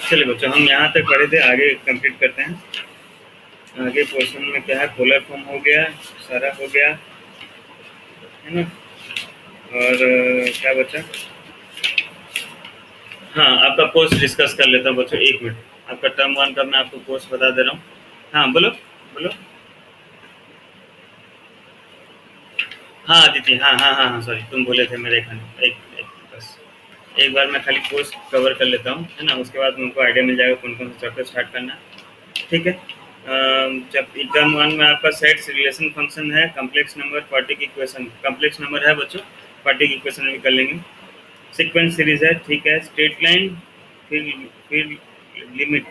चलिए बच्चों, हम यहाँ तक पढ़े थे, आगे कंप्लीट करते हैं। आगे पोर्शन में क्या है, पोलर फॉर्म हो गया, सारा हो गया है ना। और क्या बचा? हाँ, आपका कोर्स डिस्कस कर लेता हूँ बच्चों, 1 मिनट। आपका टर्म 1 का मैं आपको कोर्स बता दे रहा हूँ। हाँ बोलो बोलो। हाँ दीदी, हाँ हाँ हाँ हाँ, सॉरी, तुम बोले थे मेरे खाने एक बस एक बार मैं खाली कोर्स कवर कर लेता हूँ, है ना। उसके बाद उनको आइडिया मिल जाएगा कौन कौन सा चैप्टर स्टार्ट करना है। ठीक है। जब टर्म 1 में आपका सेट्स रिलेशन फंक्शन है, complex number, quadratic equation, complex number है बच्चों, क्वाड्रेटिक इक्वेशन भी कर लेंगे। सीक्वेंस सीरीज है, ठीक है। स्ट्रेट लाइन, फिर लिमिट,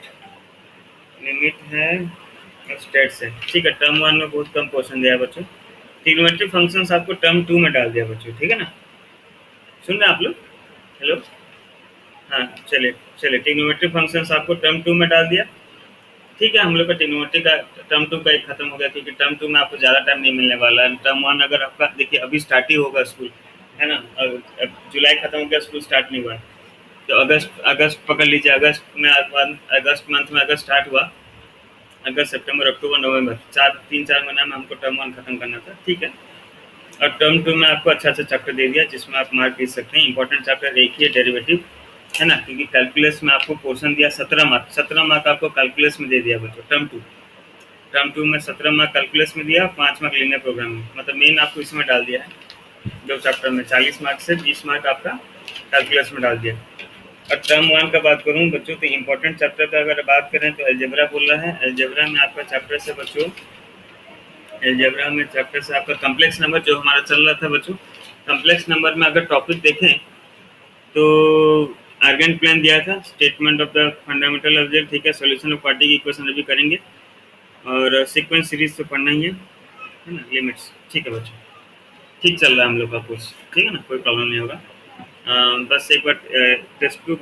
लिमिट है और स्टेट्स है, ठीक है। टर्म 1 में बहुत कम क्वेश्चन दिया है बच्चों। ट्रिग्नोमेट्रिक फंक्शंस आपको टर्म 2 में डाल दिया बच्चों, ठीक है ना। सुन रहे हैं आप लोग? हेलो। हाँ, चलिए चलिए, ट्रिग्नोमेट्रिक फंक्शंस आपको टर्म 2 में डाल दिया। ठीक है, हम लोग का ट्रिग्नोमेट्री का टर्म 2 का एक खत्म हो गया, क्योंकि टर्म 2 में आपको ज़्यादा टाइम नहीं मिलने वाला है। टर्म 1 अगर आपका देखिए अभी स्टार्ट ही होगा स्कूल, है ना। अब जुलाई खत्म हो गया, स्कूल स्टार्ट नहीं हुआ है। तो अगस्त अगस्त पकड़ लीजिए, अगस्त मंथ में अगस्त स्टार्ट हुआ। अगस्त सितंबर अक्टूबर नवंबर, 3-4 महीना में हमको टर्म 1 खत्म करना था, ठीक है। और टर्म 2 में आपको अच्छा चैप्टर दे दिया, जिसमें आप मार्क दे सकते हैं। इंपॉर्टेंट चैप्टर एक ही है, डेरिवेटिव, है ना। क्योंकि कैलकुलस में आपको पोर्शन दिया 17 मार्क, 17 मार्क आपको कैलकुलस में दे दिया बच्चों। टर्म टू में 17 मार्क कैलकुलस में दिया, 5 मार्क लीनियर प्रोग्रामिंग, मतलब मेन आपको इसमें डाल दिया है। दो चैप्टर में 40 मार्क से 20 मार्क आपका कैलकुलस में डाल दिया। और टर्म 1 का बात करूँ बच्चों, तो इंपॉर्टेंट चैप्टर का अगर बात करें तो एलजेब्रा बोल रहा है। एलजेब्रा में आपका चैप्टर से बच्चों, एलजेब्रा में चैप्टर से आपका कम्प्लेक्स नंबर जो हमारा चल रहा था बच्चों। कम्प्लेक्स नंबर में अगर टॉपिक देखें तो आर्गन प्लान दिया था, statement of the fundamental object, ठीक है। सॉल्यूशन ऑफ क्वाड्रेटिक इक्वेशन अभी करेंगे, और सीक्वेंस सीरीज तो पढ़ना ही है ना। लिमिट्स, ठीक है बच्चों। ठीक चल रहा है हम लोग का कोर्स, ठीक है ना, कोई प्रॉब्लम नहीं होगा। बस एक बार टेक्स्ट बुक,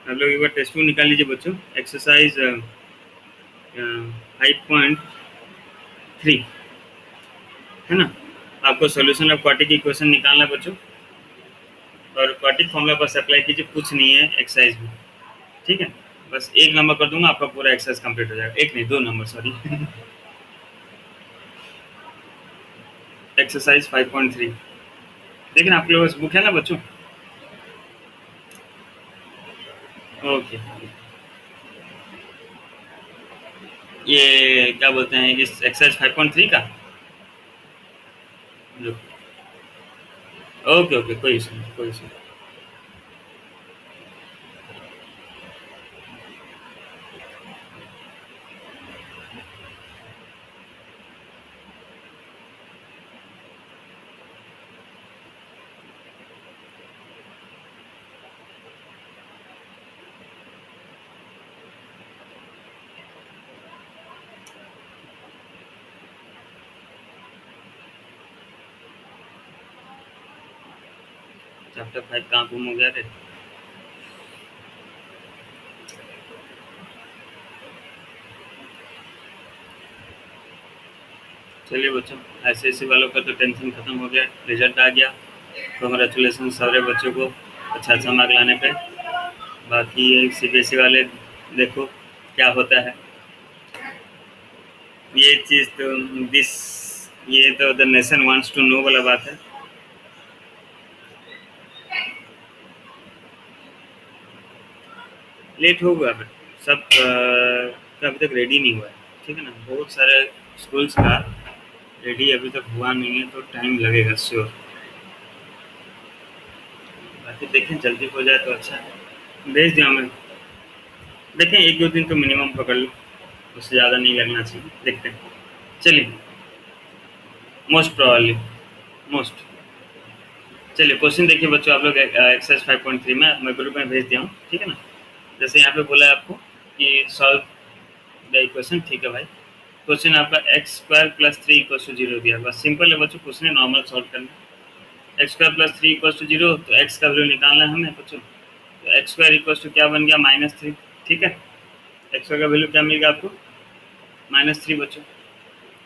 आप लोग एक बार टेक्स्ट बुक निकाल लीजिए बच्चों। एक्सरसाइज 5.3, है ना। आपको सॉल्यूशन ऑफ क्वाड्रेटिक इक्वेशन निकालना है बच्चों, और क्वाड्रेटिक फॉर्मूला बस अप्लाई कीजिए, कुछ नहीं है एक्सरसाइज में, ठीक है। बस 1 नंबर कर दूंगा, आपका पूरा एक्सरसाइज कंप्लीट हो जाएगा। एक नहीं, 2 नंबर, सॉरी। एक्सरसाइज 5.3, लेकिन आपके लोगों बुक है ना बच्चों? ओके। ये क्या बोलते हैं, इस एक्सरसाइज 5.3 का जो, ओके ओके, कोई इशू नहीं, कोई इशू नहीं। चैप्टर 5 कहाँ गुम हो गया थे? चलिए बच्चों, ऐसे वालों का तो टेंशन खत्म हो गया, रिजल्ट आ गया। कॉन्ग्रेचुलेसन सारे बच्चों को अच्छा अच्छा मार्क लाने पे। बाकी ये सीबीएसई वाले, देखो क्या होता है। ये चीज़ तो दिस ये तो the nation wants to know वाला बात है। लेट होगा, बट सब का अभी तक रेडी नहीं हुआ है, ठीक है ना। बहुत सारे स्कूल्स का रेडी अभी तक हुआ नहीं है, तो टाइम लगेगा श्योर। बाकी देखें, जल्दी हो जाए तो अच्छा है। भेज दिया मैं, देखें 1-2 दिन तो मिनिमम पकड़ लो, उससे ज़्यादा नहीं लगना चाहिए, देखते हैं। चलिए, मोस्ट प्रॉब्ली, मोस्ट, चलिए क्वेश्चन देखिए बच्चों, आप लोग एक्सरसाइज 5.3 में मैं ग्रुप में भेज दिया हूँ, ठीक है ना। जैसे यहाँ पे बोला है आपको कि सॉल्व द इक्वेशन, ठीक है भाई। क्वेश्चन आपका x² + 3 = 0 दिया, बस सिंपल है बच्चों, क्वेश्चन नॉर्मल सॉल्व करना। x² + 3 = 0, तो x का वैल्यू निकालना है हमें बच्चों। तो x² क्या बन गया, -3, ठीक है। एक्स का वैल्यू क्या मिलेगा आपको, -3 बच्चों।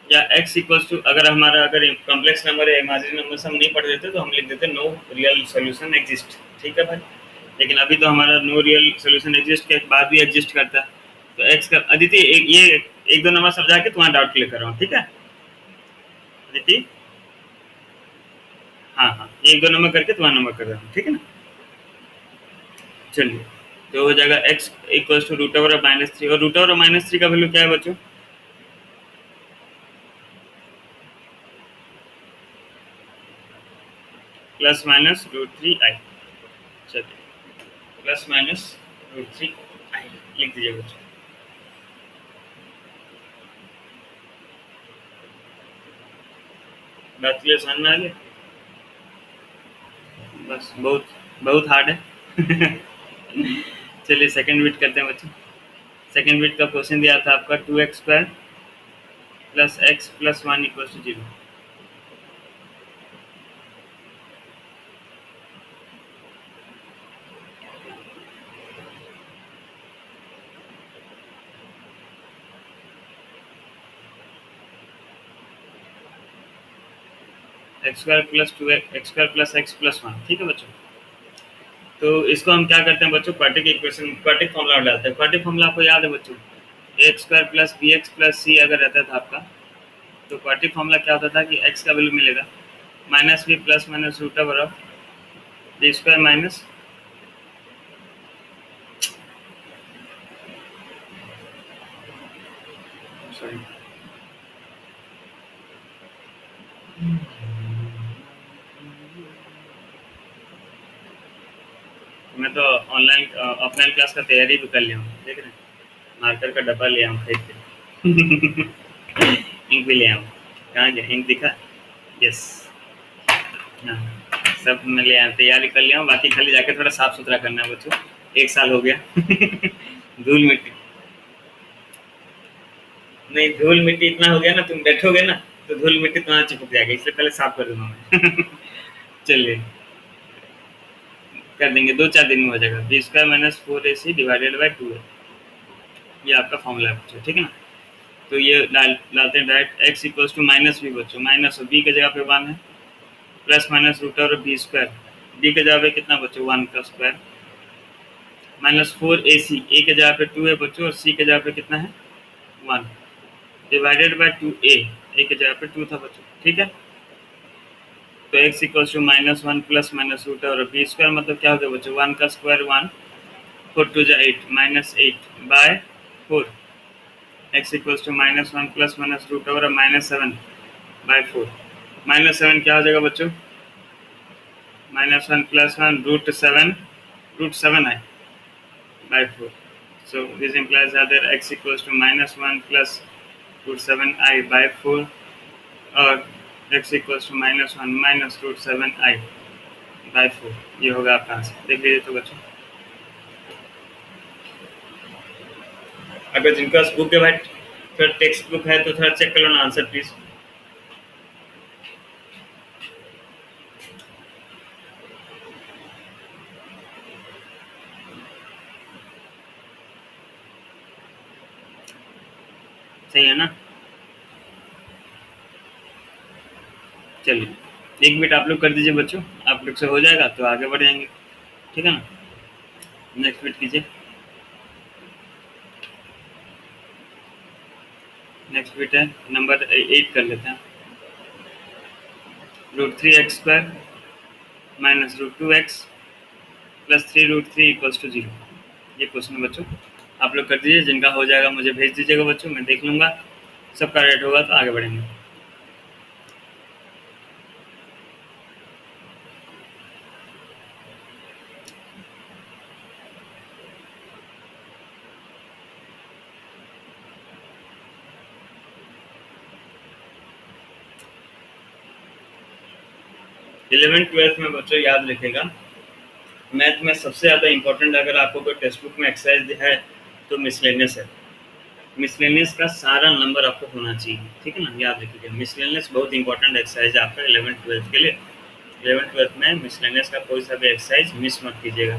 या x इक्वल्स टू, अगर हमारा अगर कॉम्प्लेक्स नंबर है, इमेजिनरी नंबर से हम नहीं पढ़ देते तो हम लिख देते नो रियल सोल्यूशन एग्जिस्ट, ठीक है भाई। लेकिन अभी तो हमारा नो रियल सोल्यूशन एग्जिस्ट के बाद भी एग्जिस्ट करता है। तो x का अदिति ये एक दो नंबर समझा के तुम्हारा डाउट क्लियर कर रहा हूँ, ठीक है अदिति। हाँ हाँ, एक दो नंबर करके तुम्हारा नंबर कर रहा हूँ, ठीक है ना। चलिए, तो हो जाएगा x इक्वल्स टू √3, और √3 का वैल्यू क्या है बच्चों, ±√3i। चलिए, ±√3i लिख दीजिए बच्चों। बात क्लियर समझ में आ गया। बस बहुत बहुत हार्ड है। चलिए सेकंड बिट करते हैं बच्चों। सेकंड बिट का क्वेश्चन दिया था आपका 2x² plus x plus 1 equal to 0। x² plus 2x² plus x plus 1, ठीक है बच्चों। तो इसको हम क्या करते हैं बच्चों, क्वाड्रेटिक इक्वेशन, क्वाड्रेटिक फॉर्मूला डालते हैं। क्वाड्रेटिक फॉर्मूला आपको याद है बच्चों, a² plus bx plus c अगर रहता था आपका, तो क्वाड्रेटिक फॉर्मूला क्या होता था कि x का वैल्यू मिलेगा -b plus minus root over of b square minus, sorry मैं तो ऑनलाइन ऑफलाइन क्लास का तैयारी भी कर लिया हूँ, देख रहे हैं, मार्कर का डब्बा ले आऊँ खरीद के। इंक भी ले आऊँ, कहाँ गया इंक, दिखा, यस, हाँ सब मैं ले आया, तैयारी कर लिया हूँ, बाकी खाली जाके थोड़ा साफ सुथरा करना है बच्चों, 1 साल हो गया। धूल मिट्टी, नहीं धूल मिट्टी इतना हो गया ना, तुम बैठोगे ना तो धूल मिट्टी तुम्हारा चिपक जाएगा, इसलिए पहले साफ कर दूंगा मैं। चलिए कर देंगे, 2-4 दिन में हो जाएगा। b² minus 4ac divided by 2a, ये आपका फॉर्मूला है बच्चों, ठीक है ना। तो ये डालते हैं direct, x equals to minus B बच्चों, माइनस b की जगह पे 1 है, प्लस माइनस रूट और b², b की जगह पे कितना बच्चों 1 का स्क्वायर, -4ac, a की जगह पे 2 है बच्चों, और c की जगह पे कितना है 1, डिवाइडेड बाई 2a, a की जगह पे 2 था बच्चों, ठीक है। तो x equals to -1 plus minus root और b² मतलब क्या हो गया बच्चों, 1 का square 1, 4 2 8, -8 by 4, x equals to -1 plus minus root over -7 by 4, -7 क्या हो जाएगा बच्चों, -1 प्लस 1 √7 है by 4. So this implies either x equals to -1 plus √7i by 4, और x equals to -1 minus √7i by 4। ये होगा आपका आंसर, देख लीजिए तो बच्चों। अगर जिनके पास बुक है भाई, थोड़ा टेक्स्ट बुक है तो थोड़ा चेक कर लो ना आंसर प्लीज। सही है ना। चलिए एक मिनट आप लोग कर दीजिए बच्चों, आप लोग से हो जाएगा तो आगे बढ़ जाएंगे, ठीक है ना। नेक्स्ट बिट कीजिए, नेक्स्ट बिट है नंबर 8 कर लेते हैं। √3x² minus √2x plus 3√3 equals to 0, ये क्वेश्चन है बच्चों। आप लोग कर दीजिए, जिनका हो जाएगा मुझे भेज दीजिएगा बच्चों, मैं देख लूँगा, सबका रेट होगा तो आगे बढ़ेंगे। इलेवेंथ ट्वेल्थ में बच्चों याद रखेगा, मैथ में सबसे ज़्यादा इंपॉर्टेंट अगर आपको कोई टेक्स्ट बुक में एक्सरसाइज है तो मिसलेनियस है। मिसलेनियस का सारा नंबर आपको होना चाहिए, ठीक है ना, याद रखिएगा। मिसलेनियस बहुत इंपॉर्टेंट एक्सरसाइज है आपका 11th-12th के लिए। 11th-12th में मिसलेनियस का कोई सा भी एक्सरसाइज मिस मत कीजिएगा।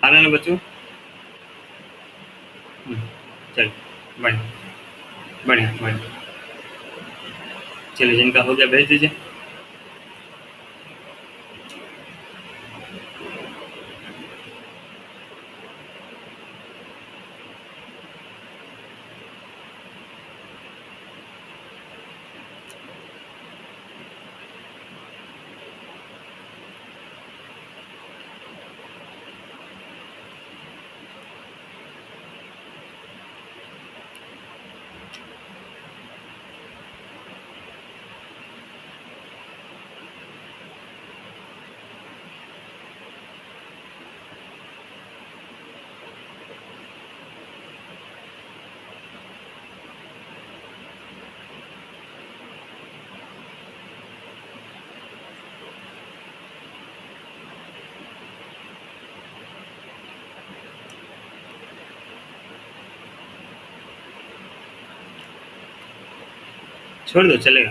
आ रहा है ना बच्चों? चलिए, बढ़िया बढ़िया बढ़िया। चलिए, जिनका हो गया भेज दीजिए। छोड़ दो, चलेगा।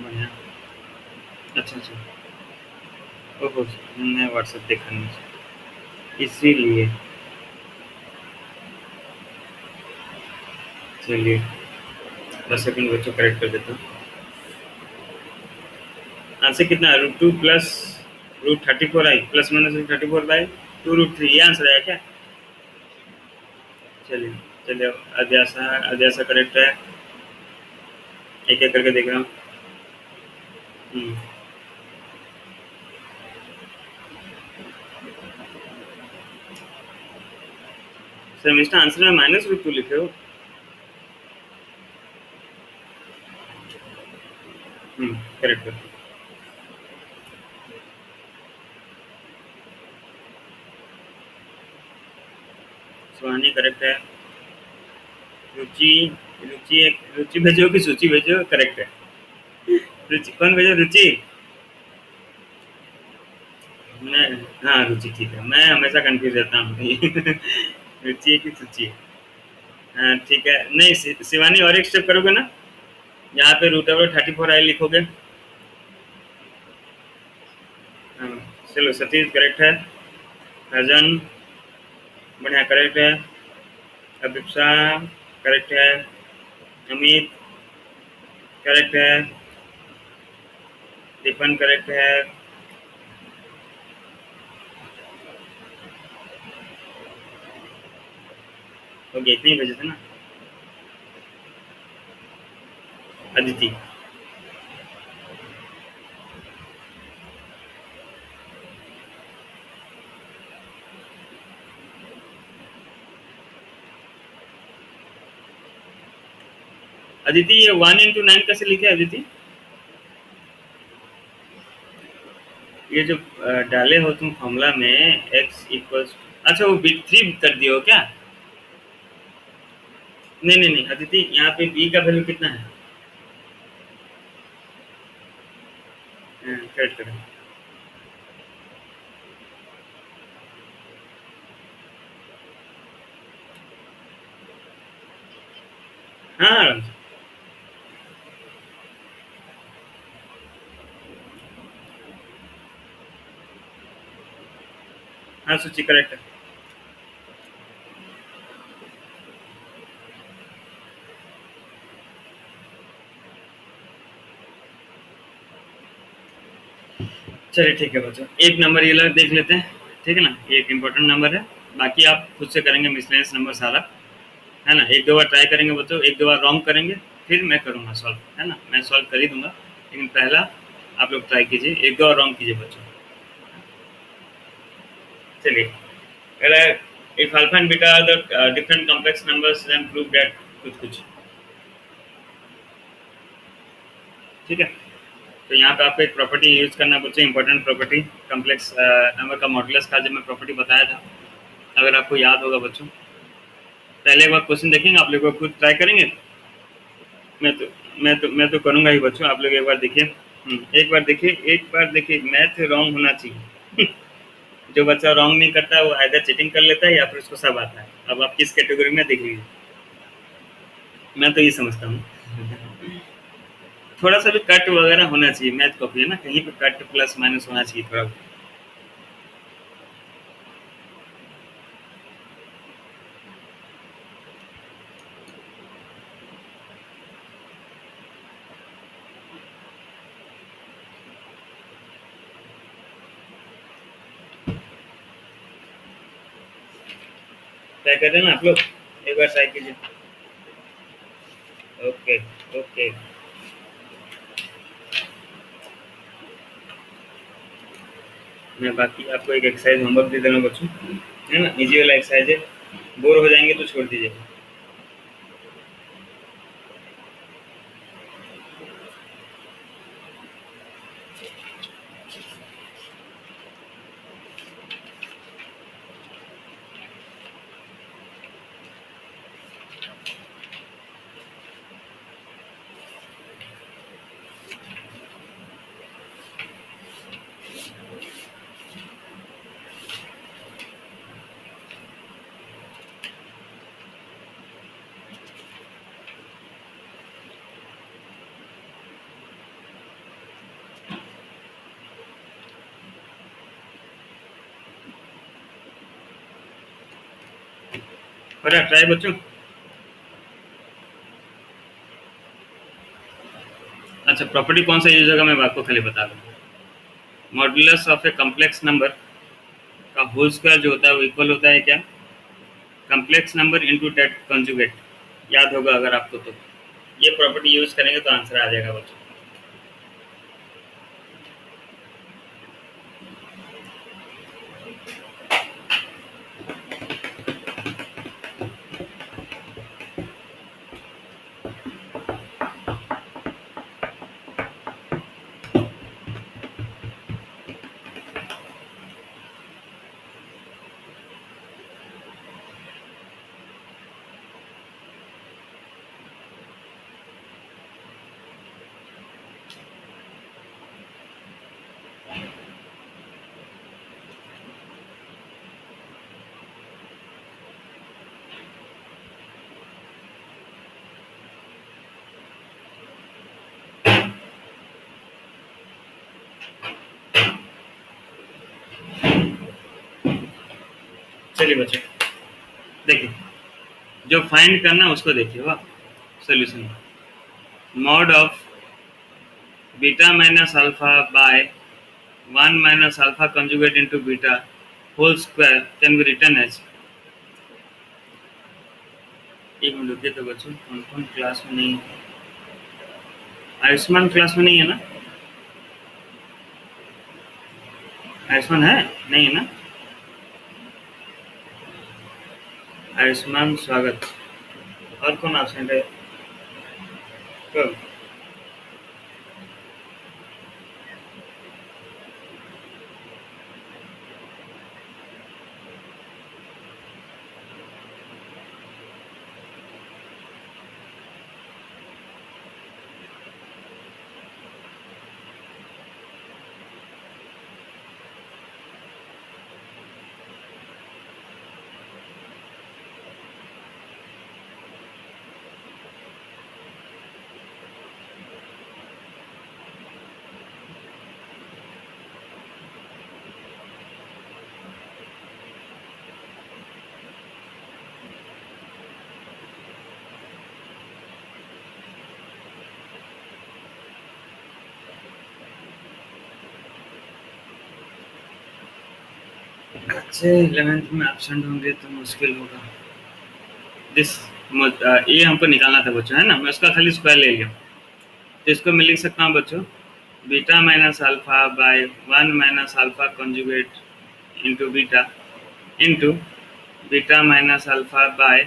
बढ़िया। अच्छा अच्छा। ओहो, मैं व्हाट्सएप देखा नहीं, इसीलिए। चलिए, 10 सेकंड बच्चों, करेक्ट कर देता हूँ। आंसर कितना है? √2 प्लस √34 आई, प्लस माइनस √34/2√3, ये आंसर है क्या? चलिए चलिए, अध्यासा अध्यासा करेक्ट है। एक एक करके देख रहा हूँ। हम्म, सर मिस्टर आंसर में -√2 लिखे हो। करेक्ट कर। सुहानी करेक्ट है। रुचि रुचि भेजो कि सूची भेजो? करेक्ट है। रुचि कौन भेजो? रुचि। मैं, हाँ रुचि ठीक है, मैं हमेशा कंफ्यूज रहता हूँ। रुचि है कि सूची है? हाँ ठीक है। नहीं, शिवानी और एक स्टेप करोगे ना, यहाँ पे √34 आई लिखोगे। हाँ, चलो, सतीश करेक्ट है। राजन, बढ़िया करेक्ट है। अभिप्सा करेक्ट है। अमित करेक्ट है। दीपन करेक्ट है। तो इतने ही बजे थे ना। अदिति। अदिति, ये 1 × 9 कैसे लिखे अदिति? ये जो डाले हो तुम फॉर्मूला में x = अच्छा, वो बिट 3 कर दिए हो क्या? नहीं नहीं नहीं अदिति, यहाँ पे b का वैल्यू कितना है? करेक्ट करें। हाँ आराम से। हाँ सूची करेक्ट है। चलिए ठीक है बच्चों, एक नंबर ये लोग देख लेते हैं। ठीक है ना, ये एक इम्पोर्टेंट नंबर है। बाकी आप खुद से करेंगे मिसलेनियस नंबर सारा, है ना। एक दो बार ट्राई करेंगे बच्चों, एक दो बार रॉन्ग करेंगे, फिर मैं करूँगा सॉल्व, है ना। मैं सॉल्व कर ही दूंगा, लेकिन पहला आप लोग ट्राई कीजिए, एक दो बार रॉन्ग कीजिए बच्चों। चलिए, पहला, if alpha and beta are the different complex numbers then prove that कुछ कुछ। ठीक है, तो यहाँ पे आपको एक प्रॉपर्टी यूज करना है बच्चों, इंपॉर्टेंट प्रॉपर्टी, कॉम्प्लेक्स नंबर का मॉडुलस का, जब मैं प्रॉपर्टी बताया था, अगर आपको याद होगा बच्चों। पहले एक बार क्वेश्चन देखेंगे, आप लोग खुद ट्राई करेंगे। मैं तो करूँगा ही बच्चों, आप लोग एक बार देखिए। एक बार देखिए मैथ रॉन्ग होना चाहिए। जो बच्चा रॉन्ग नहीं करता है वो आइदर चीटिंग कर लेता है या फिर उसको सब आता है। अब आप किस कैटेगरी में देख लीजिए। मैं तो ये समझता हूँ। थोड़ा सा भी कट वगैरह होना चाहिए, मैथ कॉपी है ना, कहीं पे कट प्लस माइनस होना चाहिए थोड़ा। ट्राई कर रहे हैं ना आप लोग, एक बार ट्राई कीजिए। Okay okay. मैं बाकी आपको एक एक्सरसाइज होमवर्क दे दे रहा हूँ बच्चों, है ना, इजी वाला एक्सरसाइज है। बोर हो जाएंगे तो छोड़ दीजिए। और ट्राई बच्चों। अच्छा, प्रॉपर्टी कौन सा यूज होगा मैं आपको खाली बता दूँ। Modulus of A complex number का होल स्क्वायर जो होता है वो इक्वल होता है क्या, complex number into that conjugate. याद होगा अगर आपको तो, ये प्रॉपर्टी यूज करेंगे तो आंसर आ जाएगा बच्चों। चलिए बच्चों देखिए, जो फाइंड करना उसको देखिए। वाह, solution mod of beta minus alpha by 1 minus alpha conjugate into beta whole square can be written as. एक मिनट रुकिए तो बच्चों, कौन कौन क्लास में नहीं है। आयुष्मान क्लास में नहीं है ना, आयुष्मान है, नहीं है ना। आयुष्मान स्वागत। और कौन एब्सेंट है कब। बच्चे 11th में एब्सेंट होंगे तो मुश्किल होगा। दिस ये हमको निकालना था बच्चों, है ना, मैं उसका खाली स्क्वायर ले लिया। तो इसको मैं लिख सकता हूँ बच्चों, beta minus alpha by 1 minus alpha conjugate into beta into beta minus alpha by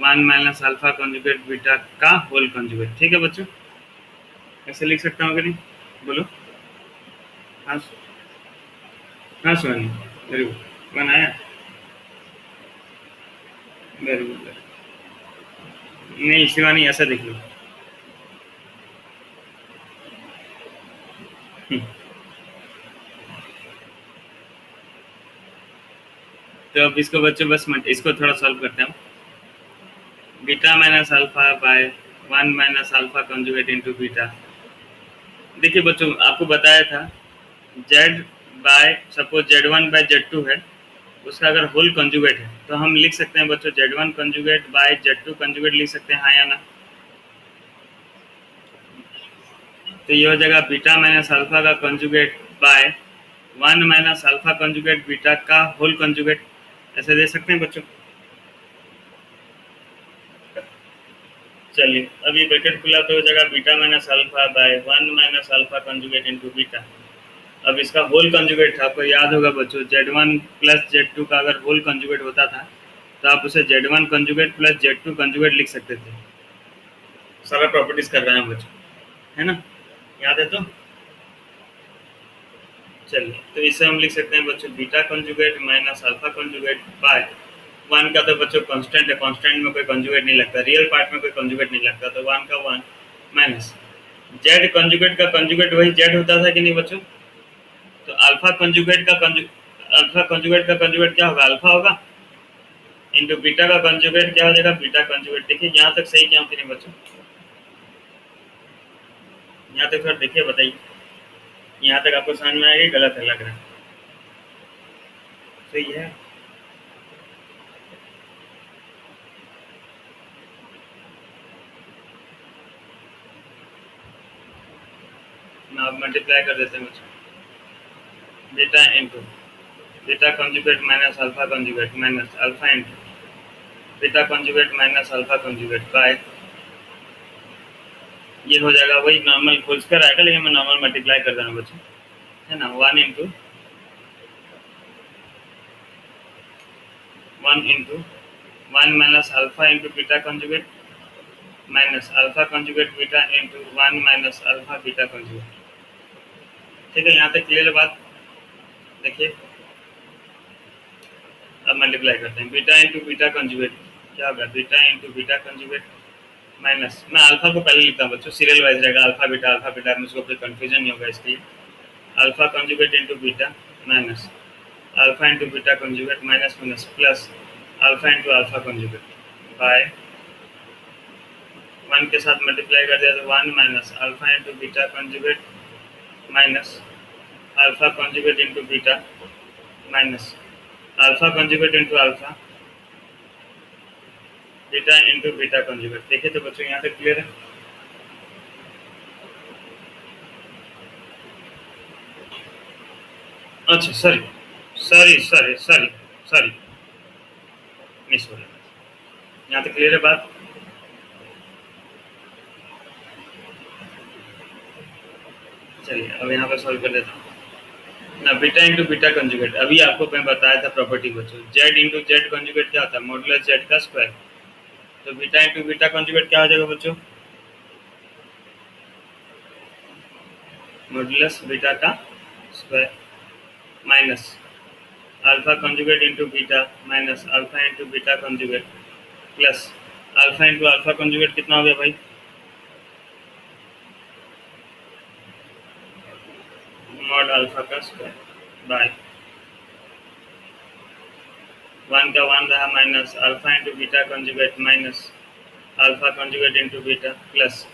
1 minus alpha conjugate beta का होल कंजुगेट। ठीक है बच्चों, ऐसे लिख सकता हूँ कि नहीं, बोलो। हाँ हाँ सोनी, वेरी गुड, बनाया, वेरी गुड। नहीं शिवानी, ऐसा देख लो। तो अब इसको बच्चों बस इसको थोड़ा सॉल्व करते हैं। Beta minus alpha by 1 minus alpha conjugate into beta. देखिए बच्चों आपको बताया था Z bye suppose Z1 bye Z2 है, उसका अगर होल कंजुगेट है तो हम लिख सकते हैं बच्चों Z1 conjugate bye Z2 conjugate लिख सकते हैं, हाँ या ना? तो ये हो जाएगा बीटा माइनस अल्फा का conjugate by 1 minus alpha conjugate beta का होल कंजुगेट, ऐसे दे सकते हैं बच्चों। चलिए अब ये ब्रैकेट खुला तो हो जाएगा beta minus alpha by 1 minus alpha conjugate into beta. अब इसका होल कंजुगेट था, आपको याद होगा बच्चों Z1 प्लस Z2 का अगर होल कंजुगेट होता था तो आप उसे Z1 conjugate plus Z2 conjugate लिख सकते थे। सारा प्रॉपर्टीज कर रहे हैं बच्चों, है ना? याद है तो? चलिए तो इसे हम लिख सकते हैं बच्चों beta conjugate minus alpha conjugate by 1 का तो बच्चों कांस्टेंट है, कांस्टेंट में कोई कंजुगेट नहीं लगता, रियल पार्ट में कोई कंजुगेट नहीं लगता, तो 1 का 1 माइनस जेड कंजुगेट का कंजुगेट वही जेड होता था कि नहीं बच्चों? तो अल्फा कंजुगेट का कंजुगेट क्या होगा? अल्फा होगा इंटू बीटा का कंजुगेट क्या हो जाएगा? Beta conjugate. देखिए यहाँ तक सही क्या होती नहीं बच्चों? यहाँ तक थोड़ा देखिए बताइए, यहाँ तक आपको समझ में आएगा गलत है लग रहा है? सही है। आप मल्टीप्लाई कर देते हैं बच्चों, beta into beta conjugate minus alpha conjugate minus alpha into beta conjugate minus alpha conjugate by, ये हो जाएगा वही नॉर्मल खोज कर आएगा, लेकिन मैं नॉर्मल मल्टीप्लाई कर देना बच्चों, है ना? 1 minus alpha into beta conjugate minus alpha conjugate beta into 1 minus alpha beta conjugate. ठीक है, यहाँ तक क्लियर है बात? देखिए अब मल्टीप्लाई करते हैं, बीटा इंटू बीटा कंजुगेट क्या होगा? Beta into beta conjugate minus, मैं अल्फा को पहले लिखता हूँ बच्चों, सीरियल वाइज रहेगा, अल्फा बीटा मुझको कोई कन्फ्यूजन नहीं होगा इसके लिए। Alpha conjugate into beta minus alpha into beta conjugate minus minus plus alpha into alpha conjugate by 1 के साथ मल्टीप्लाई कर दिया तो 1 minus alpha into beta conjugate minus alpha conjugate into beta minus alpha conjugate into alpha beta into beta conjugate. देखिए तो बच्चों यहाँ तक क्लियर है? अच्छा sorry sorry sorry sorry sorry miss हो रहा है। यहाँ तक क्लियर है बात? चलिए अब यहाँ पर सॉल्व कर देता हूँ ना। बीटा इंटू बीटा कंजुगेट, अभी आपको मैं बताया था प्रॉपर्टी बच्चों, जेड इंटू जेड कंजुगेट क्या होता है? मॉडुलस जेड का स्क्वायर। तो बीटा इंटू बीटा कंजुगेट क्या हो जाएगा बच्चों? मॉडुलस बीटा का square minus alpha conjugate into beta minus alpha into beta conjugate plus alpha into alpha conjugate कितना हो गया भाई? मॉड अल्फा का स्क्वायर बाय 1 का 1 रहा minus alpha into beta conjugate minus alpha conjugate into beta plus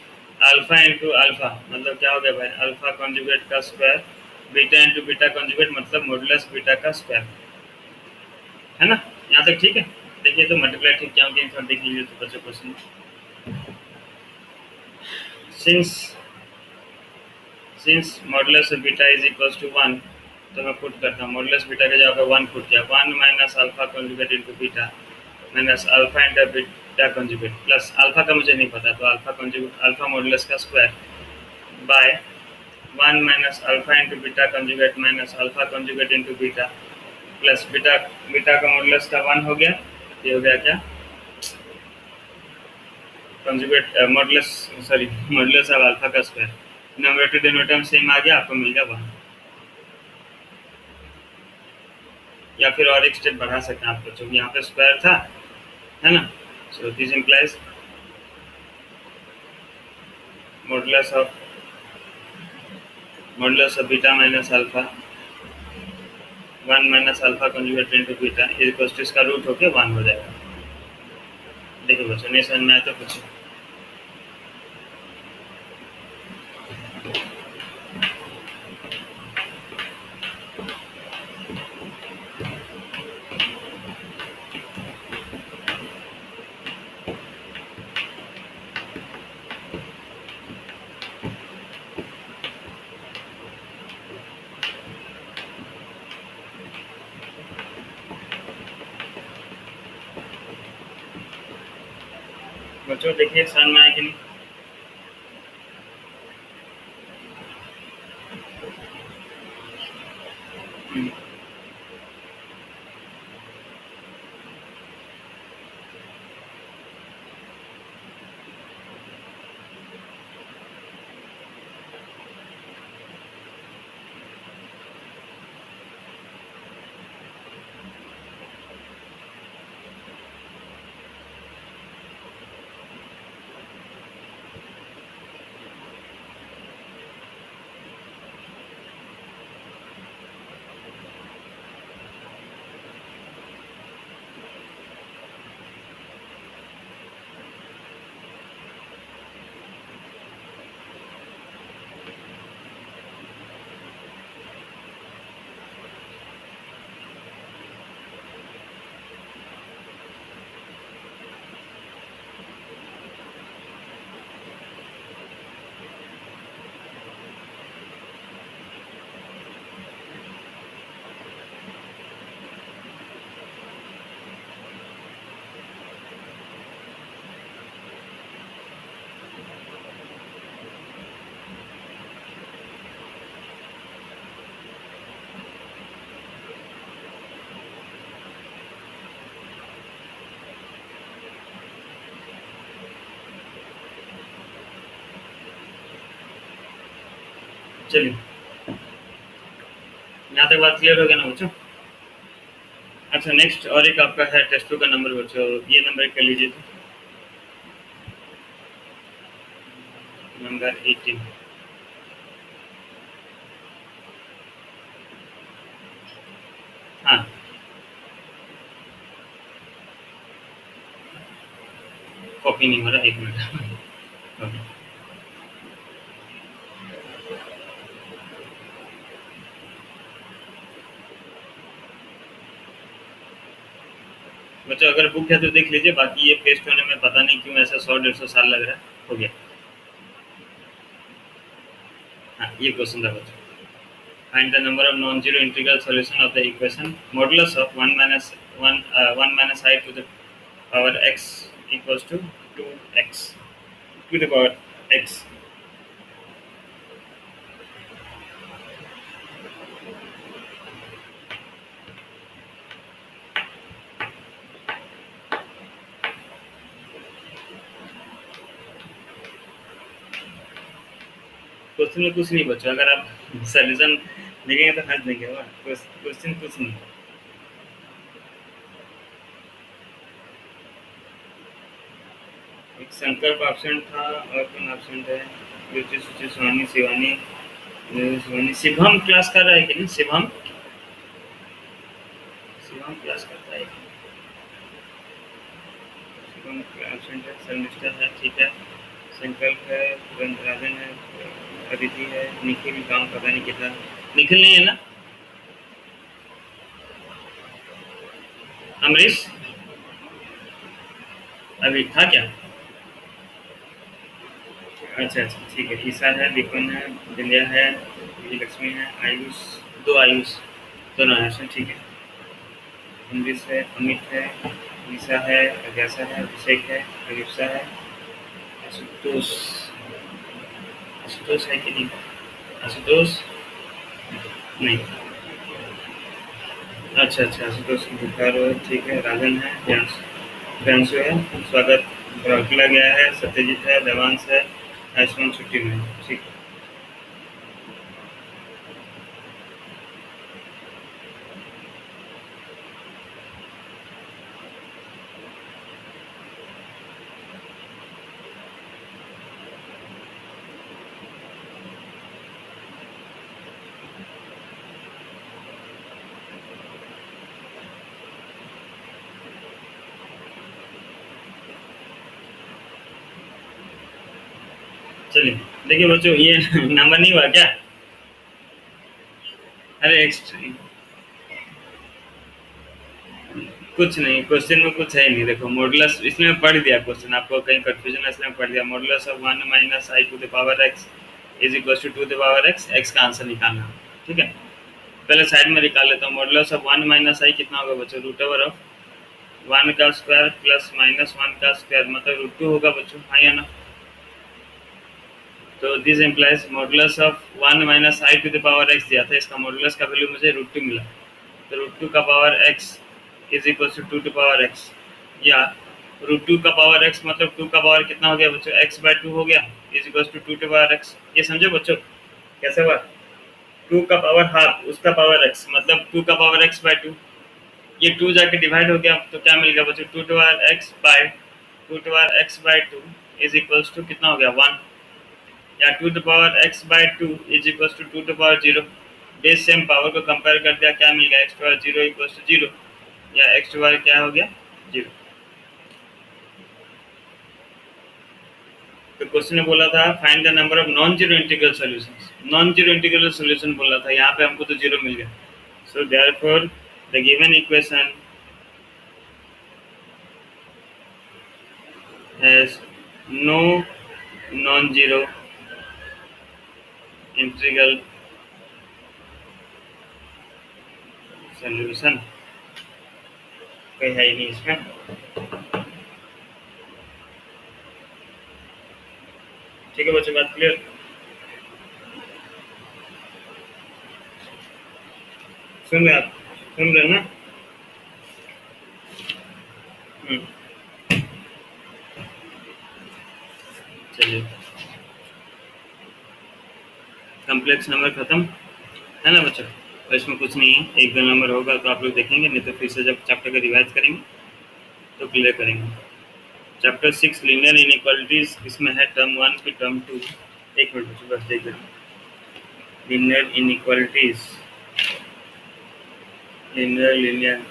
alpha into alpha मतलब क्या हो गया भाई? अल्फा कंजुगेट का square beta into beta conjugate मतलब मॉडुलस बीटा का स्क्वायर, है ना? यहाँ तक ठीक है? देखिए तो मल्टीप्लाई ठीक क्या होगी थोड़ा देख लीजिए तो बच्चों question. Since modulus beta is equals to 1, तो मैं पुट करता हूँ मॉडुलस बीटा के जगह पे 1 पुट किया, 1 minus alpha conjugate into beta minus alpha into beta conjugate plus alpha का मुझे नहीं पता तो अल्फा मॉडुलस का square by 1 minus alpha into beta conjugate minus alpha conjugate into beta plus beta beta का मॉडुलस का 1 हो गया, ये हो गया क्या? Conjugate modulus sorry modulus of alpha का स्क्वायर, न्यूमरेटर डिनोमिनेटर सेम आ गया, आपको मिल गया 1। या फिर और एक स्टेप बढ़ा सकते हैं आप बच्चों, यहाँ पे स्क्वायर था, है ना? So this implies modulus of modulus of beta minus alpha 1 minus alpha conjugate into beta is equal to इसका रूट होके 1 हो जाएगा। देखो बच्चों, नहीं समझ में आया तो पूछो। बच्चों देखिए समझ में आया कि नहीं? चलिए, यहाँ तक बात क्लियर हो गया ना बच्चों? अच्छा, नेक्स्ट और एक आपका है टेस्ट 2 का नंबर बच्चों, ये नंबर कर लीजिए नंबर 18। हाँ, कॉपी नहीं हो रहा, 1 मिनट। ओके। बच्चों अगर बुक है तो देख लीजिए, बाकी ये पेस्ट होने में पता नहीं क्यों ऐसा 100-150 साल लग रहा है। हो गया। हाँ, ये क्वेश्चन था बच्चों। Find the number of non zero integral solution of the equation modulus of 1 minus I to the power x equals to 2x to the power x। Question में कुछ नहीं बच्चों, अगर आप सॉल्यूशन देखेंगे तो हंस देंगे। क्वेश्चन कुछ नहीं। एक संकल्प एब्सेंट था और कौन एब्सेंट है? रुचि सुचि शिवानी शिवानी शिवानी शिवम क्लास कर रहा है कि नहीं? शिवम शिवम क्लास करता है। शिवम एब्सेंट है, शर्मिष्ठा है, ठीक है, संकल्प है, राजन है, अदिति है, निखिल काम पता नहीं कितना। निखिल नहीं है ना? अमरीश अभी था क्या? अच्छा अच्छा, ठीक है। ईसा है, विपिन है, विंध्या है, लक्ष्मी है, आयुष, 2 आयुष, दोनों आयुष, ठीक है। अमरीश है, अमित है, ईसा है, अज्ञासा है, अभिषेक है, अभिप्सा है, आशुतोष आशुतोष है कि नहीं? आशुतोष नहीं। अच्छा अच्छा, आशुतोष बुखार हो, ठीक है। राजन है, प्रियांशु है, स्वागत किया गया है, सत्यजीत है, देवांश है, आयुष्मान छुट्टी में है, ठीक है। चलिए देखिए बच्चों, ये नंबर नहीं हुआ क्या? अरे कुछ नहीं, क्वेश्चन में कुछ है नहीं। देखो मॉडुलस इसलिए मैं पढ़ दिया क्वेश्चन, आपको कहीं कंफ्यूजन है इसलिए मैं पढ़ दिया। Modulus of 1 minus I to the power X is equal to the power X, X का आंसर निकालना है, ठीक है। पहले साइड में निकाल लेता हूँ। मॉडुलस ऑफ 1 माइनस आई कितना होगा बच्चों? रूट ओवर ऑफ 1 का स्क्वायर प्लस माइनस 1 का स्क्वायर, मतलब रूट 2 होगा बच्चों, हाँ या ना? तो this implies modulus of 1 minus I to the power X दिया था, इसका मॉडुलस का वैल्यू मुझे रूट 2 मिला। तो रूट 2 का power X is equal to two power X, या रूट 2 का पावर एक्स मतलब 2 का पावर कितना हो गया बच्चों? एक्स बाय 2 हो गया, is equal to two power x. ये समझो बच्चों कैसे हुआ? 2 का पावर हाफ उसका पावर एक्स, मतलब 2 का पावर एक्स बाय 2। ये 2 जाके डिवाइड हो गया तो क्या मिल गया बच्चों? 2 to power x by 2 to power x by 2 is equal to कितना हो गया? 1। या 2 to power x by 2 is equal to 2 to power 0। Base same power को कंपेयर कर दिया, क्या मिल गया? X to power 0 equal to 0, या एक्स टू पावर क्या हो गया? 0। तो क्वेश्चन में बोला था find the number of non zero integral solutions, non zero integral solution बोला था, यहाँ पे हमको तो 0 मिल गया। So therefore the given equation has no non zero integral solution, कोई है ही नहीं इसमें। ठीक है बच्चों, बात क्लियर? सुन रहे आप? सुन रहे ना? चलिए, कॉम्प्लेक्स नंबर खत्म है ना बच्चों? तो इसमें कुछ नहीं है, एक दो नंबर होगा तो आप लोग देखेंगे, नहीं तो फिर से जब चैप्टर का रिवाइज करेंगे तो क्लियर करेंगे। चैप्टर 6 लीनियर इनइक्वालिटीज, इसमें है टर्म 1 की टर्म 2। एक मिनट बच्चों बस देख लें। Linear inequalities, linear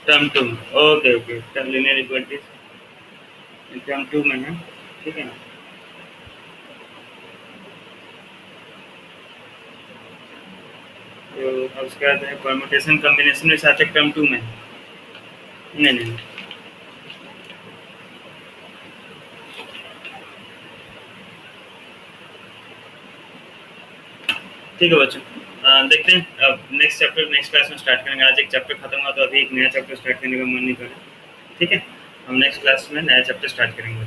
term 2, okay okay, term linear equalities term 2 में है, ठीक है ना? तो अब उसके बाद है परम्यूटेशन कॉम्बिनेशन में साथ टर्म 2 में, नहीं नहीं, ठीक है बच्चों। देखते हैं अब नेक्स्ट चैप्टर नेक्स्ट क्लास में स्टार्ट करेंगे। आज एक चैप्टर खत्म हुआ तो अभी एक नया चैप्टर स्टार्ट करने का मन नहीं कर रहा, ठीक है? हम नेक्स्ट क्लास में नया चैप्टर स्टार्ट करेंगे।